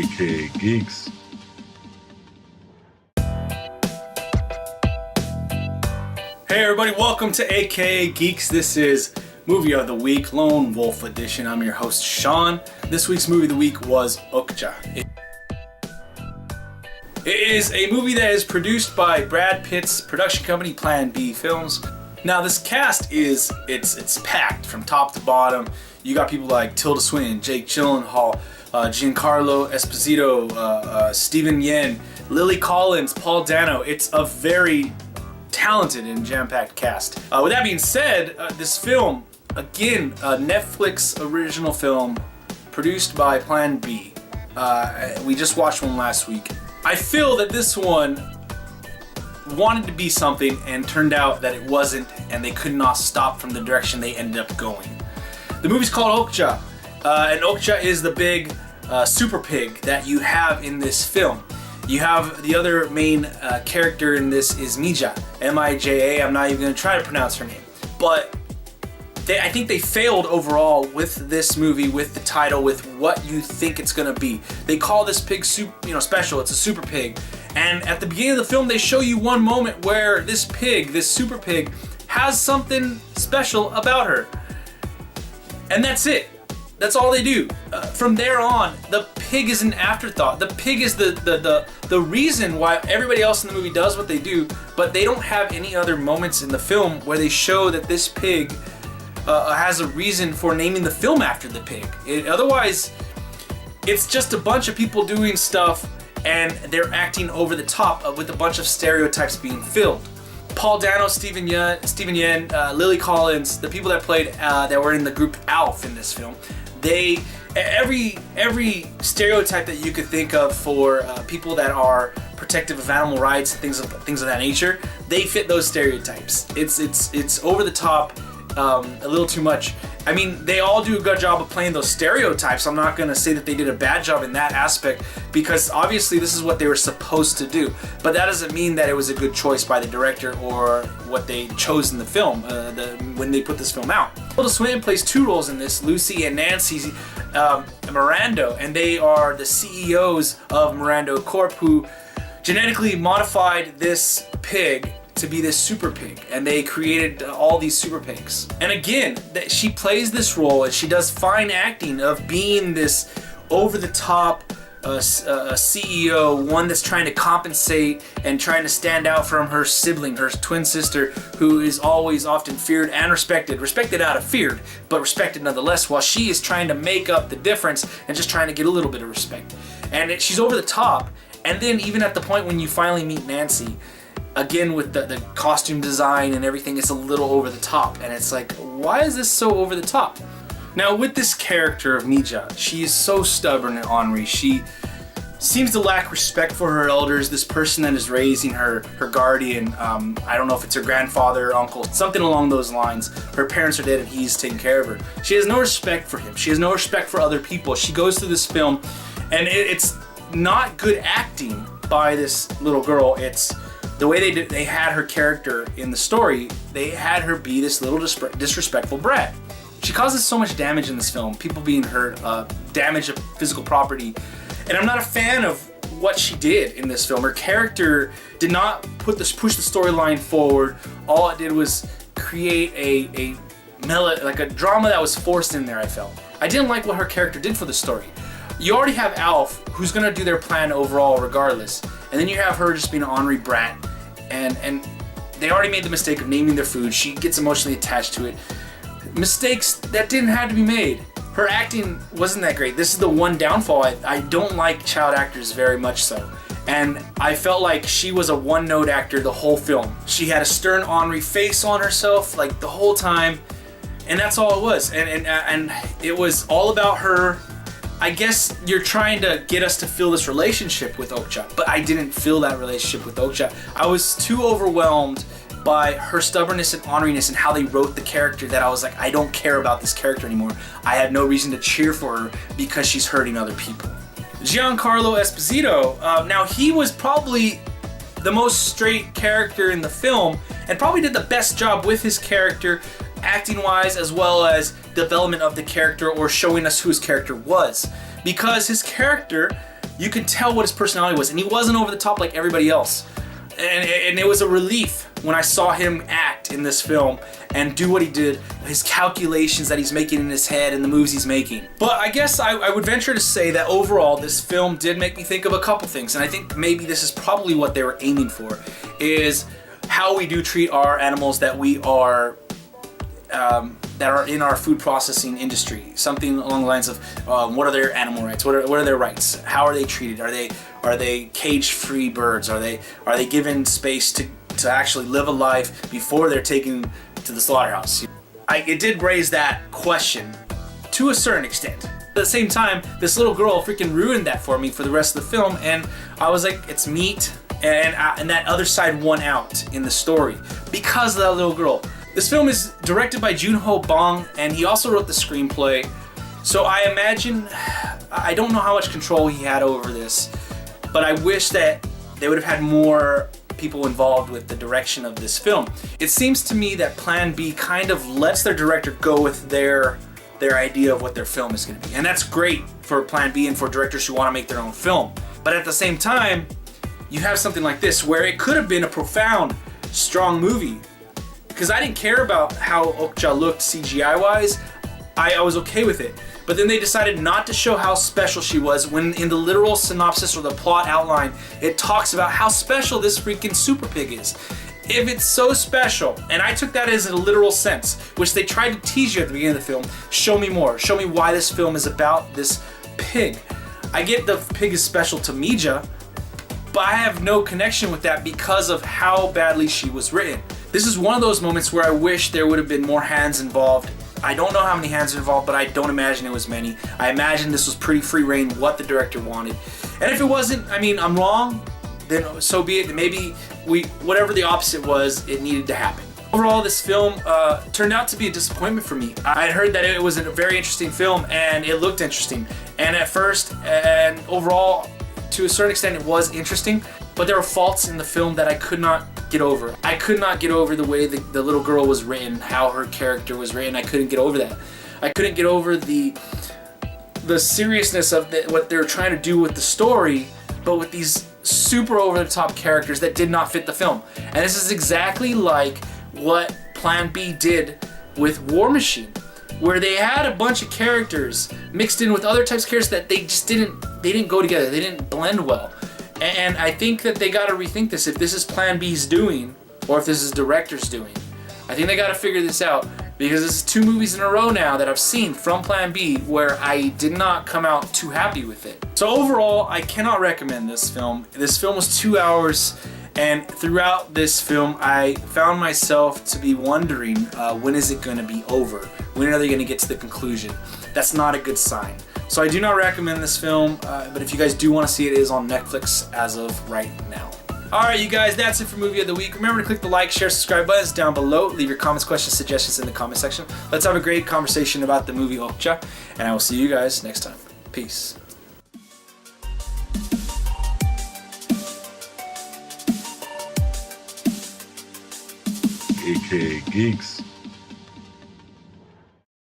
aka Geeks. Hey everybody, welcome to AKA Geeks. This is Movie of the Week, Lone Wolf Edition. I'm your host, Sean. This week's Movie of the Week was Okja. It is a movie that is produced by Brad Pitt's production company, Plan B Films. Now this cast it's packed from top to bottom. You got people like Tilda Swinton, Jake Gyllenhaal, Giancarlo Esposito, Steven Yeun, Lily Collins, Paul Dano. It's a very talented and jam-packed cast. With that being said, this film, again, a Netflix original film produced by Plan B. We just watched one last week. I feel that this one wanted to be something and turned out that it wasn't, and they could not stop from the direction they ended up going. The movie's called Okja, and Okja is the big super pig that you have in this film. You have the other main character in this is Mija, M-I-J-A. I'm not even going to try to pronounce her name. But I think they failed overall with this movie, with the title, with what you think it's going to be. They call this pig special. It's a super pig. And at the beginning of the film, they show you one moment where this pig, this super pig, has something special about her. And that's it. That's all they do. From there on, the pig is an afterthought. The pig is the reason why everybody else in the movie does what they do, but they don't have any other moments in the film where they show that this pig has a reason for naming the film after the pig. Otherwise, it's just a bunch of people doing stuff and they're acting over the top with a bunch of stereotypes being filled. Paul Dano, Steven Yeun, Lily Collins, the people that played that were in the group ALF in this film, every stereotype that you could think of for people that are protective of animal rights, things of that nature, they fit those stereotypes. It's over the top, a little too much. I mean, they all do a good job of playing those stereotypes. I'm not going to say that they did a bad job in that aspect, because obviously this is what they were supposed to do. But that doesn't mean that it was a good choice by the director or what they chose in the film when they put this film out. Tilda Swinton plays two roles in this, Lucy and Nancy Mirando, and they are the CEOs of Mirando Corp, who genetically modified this pig to be this super pig, and they created all these super pigs. And again, she plays this role and she does fine acting of being this over-the-top CEO, one that's trying to compensate and trying to stand out from her sibling, her twin sister, who is always often feared and respected out of feared, but respected nonetheless, while she is trying to make up the difference and just trying to get a little bit of respect. And she's over the top. And then even at the point when you finally meet Nancy, again with the costume design and everything, it's a little over the top, and it's like, why is this so over the top? Now with this character of Mija, she is so stubborn and ornery. She seems to lack respect for her elders, this person that is raising her guardian. I don't know if it's her grandfather or uncle, something along those lines. Her parents are dead and he's taking care of her. She has no respect for him. She has no respect for other people. She goes through this film, and it's not good acting by this little girl. It's the way they had her character in the story. They had her be this little disrespectful brat. She causes so much damage in this film, people being hurt, damage of physical property, and I'm not a fan of what she did in this film. Her character did not push the storyline forward. All it did was create a drama that was forced in there, I felt. I didn't like what her character did for the story. You already have Alf, who's gonna do their plan overall regardless, and then you have her just being an ornery brat, and they already made the mistake of naming their food. She gets emotionally attached to it. Mistakes that didn't have to be made. Her acting wasn't that great. This is the one downfall. I don't like child actors very much so. And I felt like she was a one-note actor the whole film. She had a stern, ornery face on herself like the whole time, and that's all it was. And it was all about her. I guess you're trying to get us to feel this relationship with Okja, but I didn't feel that relationship with Okja. I was too overwhelmed by her stubbornness and orneriness and how they wrote the character that I was like, I don't care about this character anymore. I have no reason to cheer for her because she's hurting other people. Giancarlo Esposito, now he was probably the most straight character in the film and probably did the best job with his character, acting wise, as well as development of the character or showing us who his character was. Because his character you could tell what his personality was, and he wasn't over the top like everybody else. And it was a relief when I saw him act in this film and do what he did, his calculations that he's making in his head and the moves he's making. But I guess I would venture to say that overall this film did make me think of a couple things, and I think maybe this is probably what they were aiming for, is how we do treat our animals that we are that are in our food processing industry. Something along the lines of what are their animal rights? What are their rights? How are they treated? Are they cage-free birds? Are they given space to actually live a life before they're taken to the slaughterhouse? It did raise that question to a certain extent. At the same time, this little girl freaking ruined that for me for the rest of the film, and I was like, it's meat, and that other side won out in the story because of that little girl. This film is directed by Joon-ho Bong, and he also wrote the screenplay. So I imagine, I don't know how much control he had over this, but I wish that they would have had more people involved with the direction of this film. It seems to me that Plan B kind of lets their director go with their idea of what their film is going to be. And that's great for Plan B and for directors who want to make their own film. But at the same time, you have something like this where it could have been a profound, strong movie. Because I didn't care about how Okja looked CGI-wise, I was okay with it. But then they decided not to show how special she was when in the literal synopsis or the plot outline, it talks about how special this freaking super pig is. If it's so special, and I took that as a literal sense, which they tried to tease you at the beginning of the film, show me more. Show me why this film is about this pig. I get the pig is special to Mija, but I have no connection with that because of how badly she was written. This is one of those moments where I wish there would have been more hands involved. I don't know how many hands are involved, but I don't imagine it was many. I imagine this was pretty free reign what the director wanted. And if it wasn't, I mean, I'm wrong, then so be it. Maybe whatever the opposite was, it needed to happen. Overall, this film turned out to be a disappointment for me. I had heard that it was a very interesting film and it looked interesting. And at first, and overall, to a certain extent, it was interesting, but there were faults in the film that I could not get over. I could not get over the way the little girl was written, how her character was written. I couldn't get over that. I couldn't get over the seriousness of what they were trying to do with the story, but with these super over-the-top characters that did not fit the film. And this is exactly like what Plan B did with War Machine, where they had a bunch of characters mixed in with other types of characters that they just didn't go together. They didn't blend well. And I think that they got to rethink this. If this is Plan B's doing, or if this is director's doing, I think they got to figure this out, because this is 2 movies in a row now that I've seen from Plan B where I did not come out too happy with it. So overall, I cannot recommend this film. This film was 2 hours, and throughout this film, I found myself to be wondering, when is it going to be over? When are they going to get to the conclusion? That's not a good sign. So I do not recommend this film, but if you guys do want to see it, it is on Netflix as of right now. Alright you guys, that's it for Movie of the Week. Remember to click the like, share, subscribe buttons down below. Leave your comments, questions, suggestions in the comment section. Let's have a great conversation about the movie Okja, and I will see you guys next time. Peace. aka Geeks.